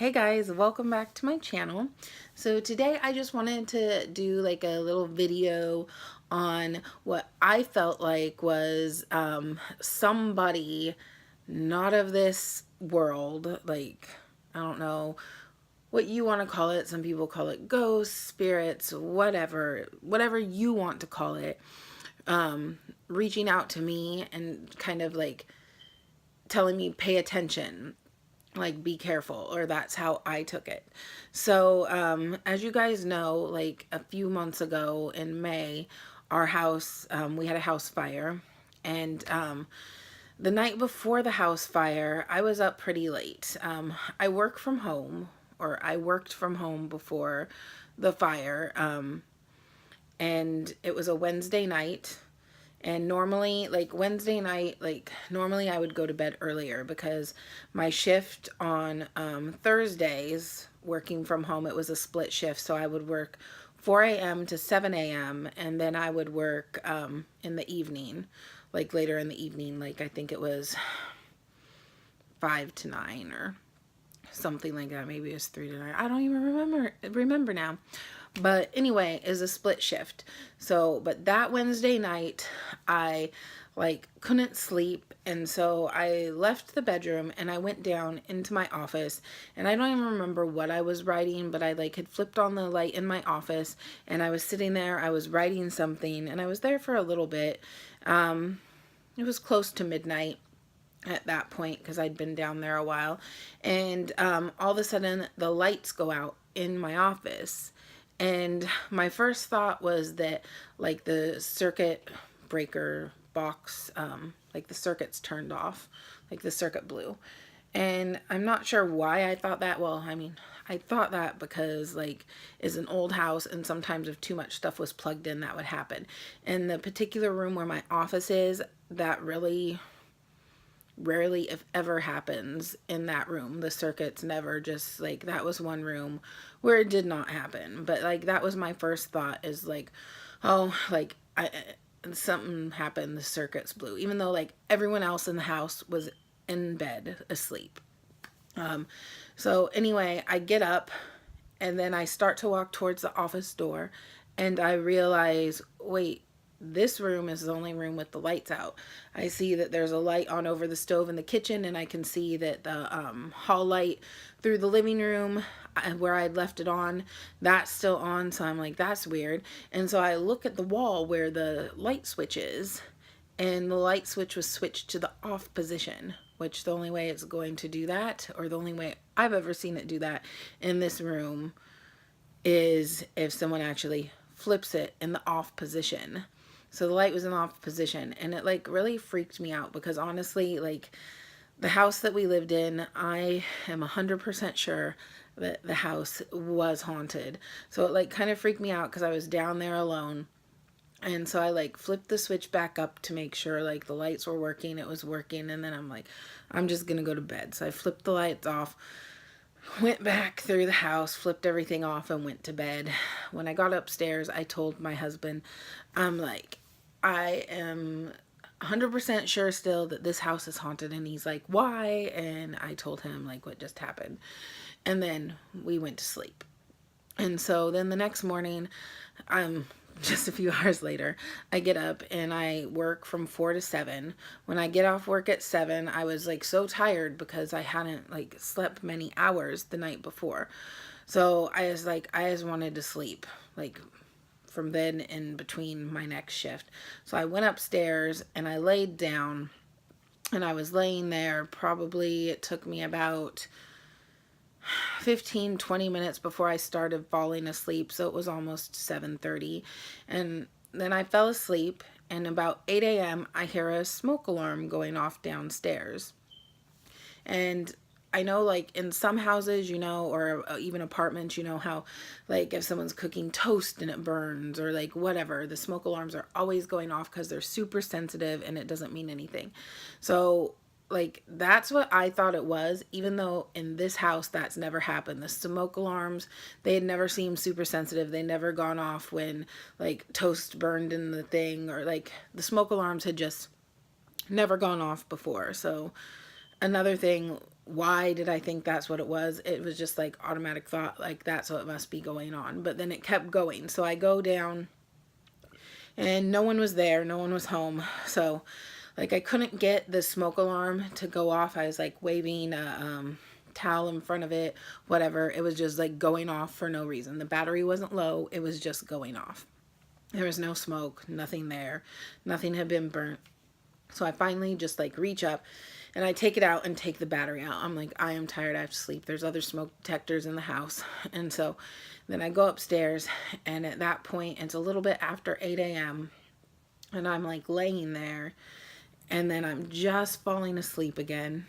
Hey guys, welcome back to my channel. So today I just wanted to do like a little video on what I felt like was somebody not of this world. Like, I don't know what you want to call it. Some people call it ghosts, spirits, whatever you want to call it, reaching out to me and kind of like telling me pay attention, like be careful, or that's how I took it. So as you guys know, like a few months ago in May, our house, we had a house fire, and the night before the house fire I was up pretty late. I work from home, or I worked from home before the fire, and it was a Wednesday night. And normally, like Wednesday night, like normally I would go to bed earlier because my shift on Thursdays, working from home, it was a split shift. So I would work 4 a.m. to 7 a.m. and then I would work in the evening, like later in the evening, like I think it was 5 to 9 or something like that. Maybe it was 3 to 9. I don't even remember now. But anyway, is a split shift. So, but that Wednesday night, I like couldn't sleep, and so I left the bedroom and I went down into my office, and I don't even remember what I was writing, but I like had flipped on the light in my office and I was sitting there, I was writing something, and I was there for a little bit. It was close to midnight at that point because I'd been down there a while, and all of a sudden the lights go out in my office. And my first thought was that like the circuit breaker box, like the circuit's turned off, like the circuit blew. And I'm not sure why I thought that. Well, I mean, I thought that because like it's an old house, and sometimes if too much stuff was plugged in, that would happen. In the particular room where my office is, that really rarely, if ever, happens in that room. The circuits never, just like that was one room where it did not happen. But like that was my first thought, is like, oh, like something happened, the circuits blew, even though like everyone else in the house was in bed asleep. So anyway, I get up and then I start to walk towards the office door, and I realize, wait, this room is the only room with the lights out. I see that there's a light on over the stove in the kitchen, and I can see that the hall light through the living room, where I'd left it on, that's still on. So I'm like, that's weird. And so I look at the wall where the light switch is, and the light switch was switched to the off position, which the only way it's going to do that, or the only way I've ever seen it do that in this room, is if someone actually flips it in the off position. So the light was in the off position, and it like really freaked me out because honestly, like the house that we lived in, I am 100% sure that the house was haunted. So it like kind of freaked me out because I was down there alone. And so I like flipped the switch back up to make sure like the lights were working, it was working, and then I'm like, I'm just gonna go to bed. So I flipped the lights off, went back through the house, flipped everything off, and went to bed. When I got upstairs, I told my husband, I'm like, I am 100% sure still that this house is haunted. And he's like, why? And I told him like what just happened. And then we went to sleep. And so then the next morning, just a few hours later, I get up and I work from 4 to 7. When I get off work at 7, I was like so tired because I hadn't like slept many hours the night before. So I was like, I just wanted to sleep like from then in between my next shift. So I went upstairs and I laid down, and I was laying there. Probably it took me about 15-20 minutes before I started falling asleep, so it was almost 7:30, and then I fell asleep, and about 8 a.m. I hear a smoke alarm going off downstairs. And I know like in some houses, or even apartments, how like if someone's cooking toast and it burns or like whatever, the smoke alarms are always going off because they're super sensitive and it doesn't mean anything. So like that's what I thought it was, even though in this house that's never happened. The smoke alarms, they had never seemed super sensitive. They never gone off when like toast burned in the thing, or like the smoke alarms had just never gone off before. So another thing, why did I think that's what it was? It was just like automatic thought, like that's what must be going on. But then it kept going. So I go down and no one was there. No one was home. So like I couldn't get the smoke alarm to go off. I was like waving a towel in front of it, whatever. It was just like going off for no reason. The battery wasn't low. It was just going off. There was no smoke, nothing there. Nothing had been burnt. So I finally just like reach up and I take it out and take the battery out. I'm like, I am tired. I have to sleep. There's other smoke detectors in the house. And so then I go upstairs, and at that point, it's a little bit after 8 a.m. and I'm like laying there, and then I'm just falling asleep again.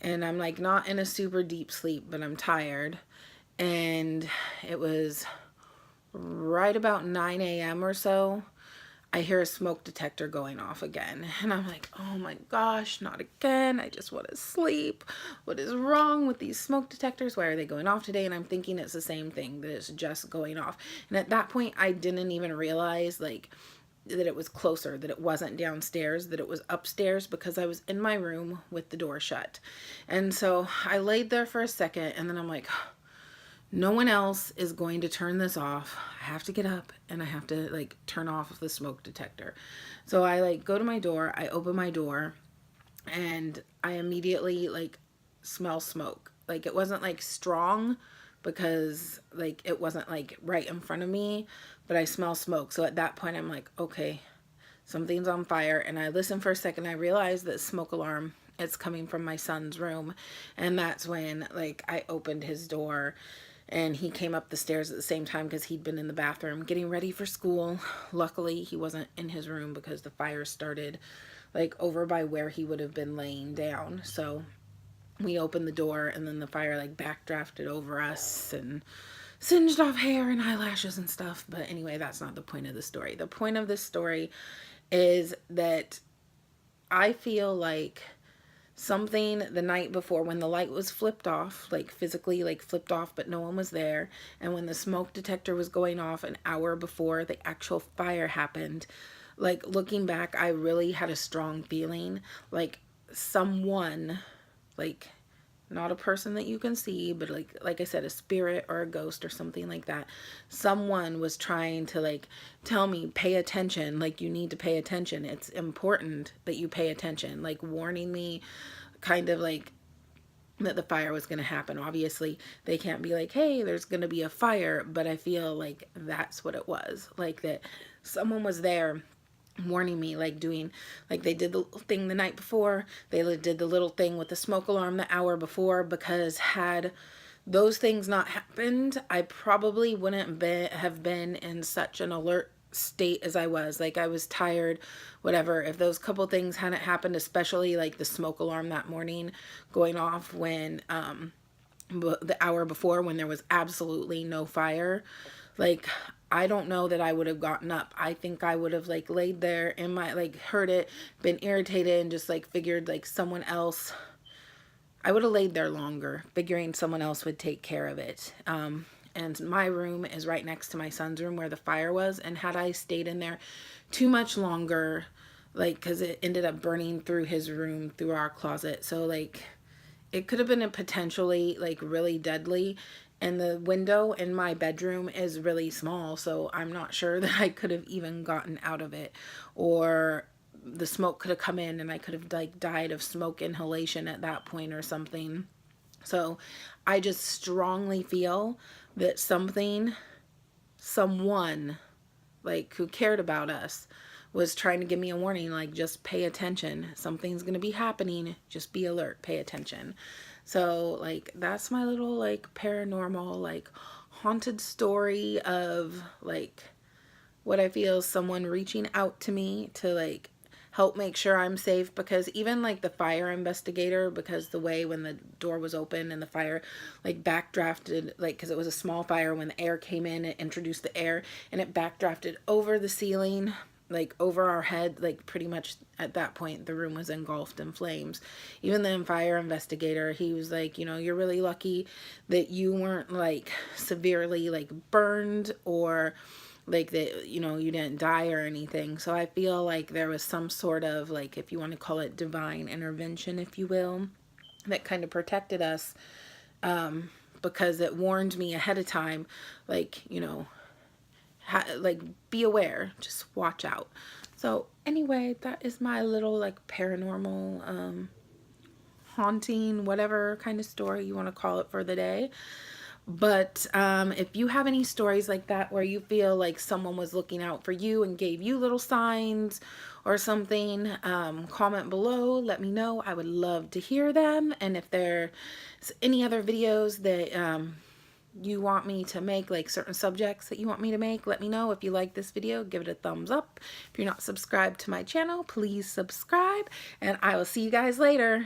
And I'm like not in a super deep sleep, but I'm tired. And it was right about 9 a.m. or so. I hear a smoke detector going off again. And I'm like, oh my gosh, not again. I just want to sleep. What is wrong with these smoke detectors? Why are they going off today? And I'm thinking it's the same thing, that it's just going off. And at that point, I didn't even realize like that it was closer, that it wasn't downstairs, that it was upstairs, because I was in my room with the door shut. And so I laid there for a second, and then I'm like, no one else is going to turn this off. I have to get up and I have to like turn off the smoke detector. So I like go to my door, I open my door, and I immediately like smell smoke. Like it wasn't like strong because like it wasn't like right in front of me, but I smell smoke. So at that point I'm like, okay, something's on fire. And I listen for a second. I realize that smoke alarm, it's coming from my son's room. And that's when like I opened his door, and he came up the stairs at the same time because he'd been in the bathroom getting ready for school. Luckily, he wasn't in his room because the fire started like over by where he would have been laying down. So we opened the door, and then the fire like backdrafted over us and singed off hair and eyelashes and stuff. But anyway, that's not the point of the story. The point of this story is that I feel like something the night before, when the light was flipped off, like physically like flipped off, but no one was there, and when the smoke detector was going off an hour before the actual fire happened, like looking back, I really had a strong feeling like someone, like not a person that you can see, but like I said, a spirit or a ghost or something like that, someone was trying to like tell me, pay attention, like you need to pay attention, it's important that you pay attention, like warning me, kind of like that the fire was going to happen. Obviously they can't be like, hey, there's going to be a fire, but I feel like that's what it was, like that someone was there warning me, like doing, like they did the thing the night before, they did the little thing with the smoke alarm the hour before, because had those things not happened, I probably wouldn't have been in such an alert state as I was. Like I was tired, whatever. If those couple things hadn't happened, especially like the smoke alarm that morning going off when the hour before, when there was absolutely no fire, like I don't know that I would have gotten up. I think I would have like laid there in my, like heard it, been irritated, and just like figured like someone else, I would have laid there longer, figuring someone else would take care of it. And my room is right next to my son's room where the fire was, and had I stayed in there too much longer, like because it ended up burning through his room, through our closet, so like it could have been a potentially like really deadly. And the window in my bedroom is really small, so I'm not sure that I could have even gotten out of it, or the smoke could have come in and I could have like died of smoke inhalation at that point or something. So I just strongly feel that someone like who cared about us was trying to give me a warning, like just pay attention, something's gonna be happening, just be alert, pay attention. So like that's my little like paranormal like haunted story of like what I feel is someone reaching out to me to like help make sure I'm safe. Because even like the fire investigator, because the way when the door was open and the fire like backdrafted, like because it was a small fire, when the air came in, it introduced the air and it backdrafted over the ceiling, like over our head, like pretty much at that point the room was engulfed in flames. Even the fire investigator, he was like, you know, you're really lucky that you weren't like severely like burned, or like that, you know, you didn't die or anything. So I feel like there was some sort of like, if you want to call it divine intervention, if you will. that kind of protected us, because it warned me ahead of time, like, you know, like, be aware, just watch out. So anyway, that is my little like paranormal haunting, whatever kind of story you want to call it for the day. But if you have any stories like that where you feel like someone was looking out for you and gave you little signs or something, comment below, let me know. I would love to hear them. And if there's any other videos that you want me to make, like certain subjects that you want me to make, let me know. If you like this video, give it a thumbs up. If you're not subscribed to my channel, please subscribe, and I will see you guys later.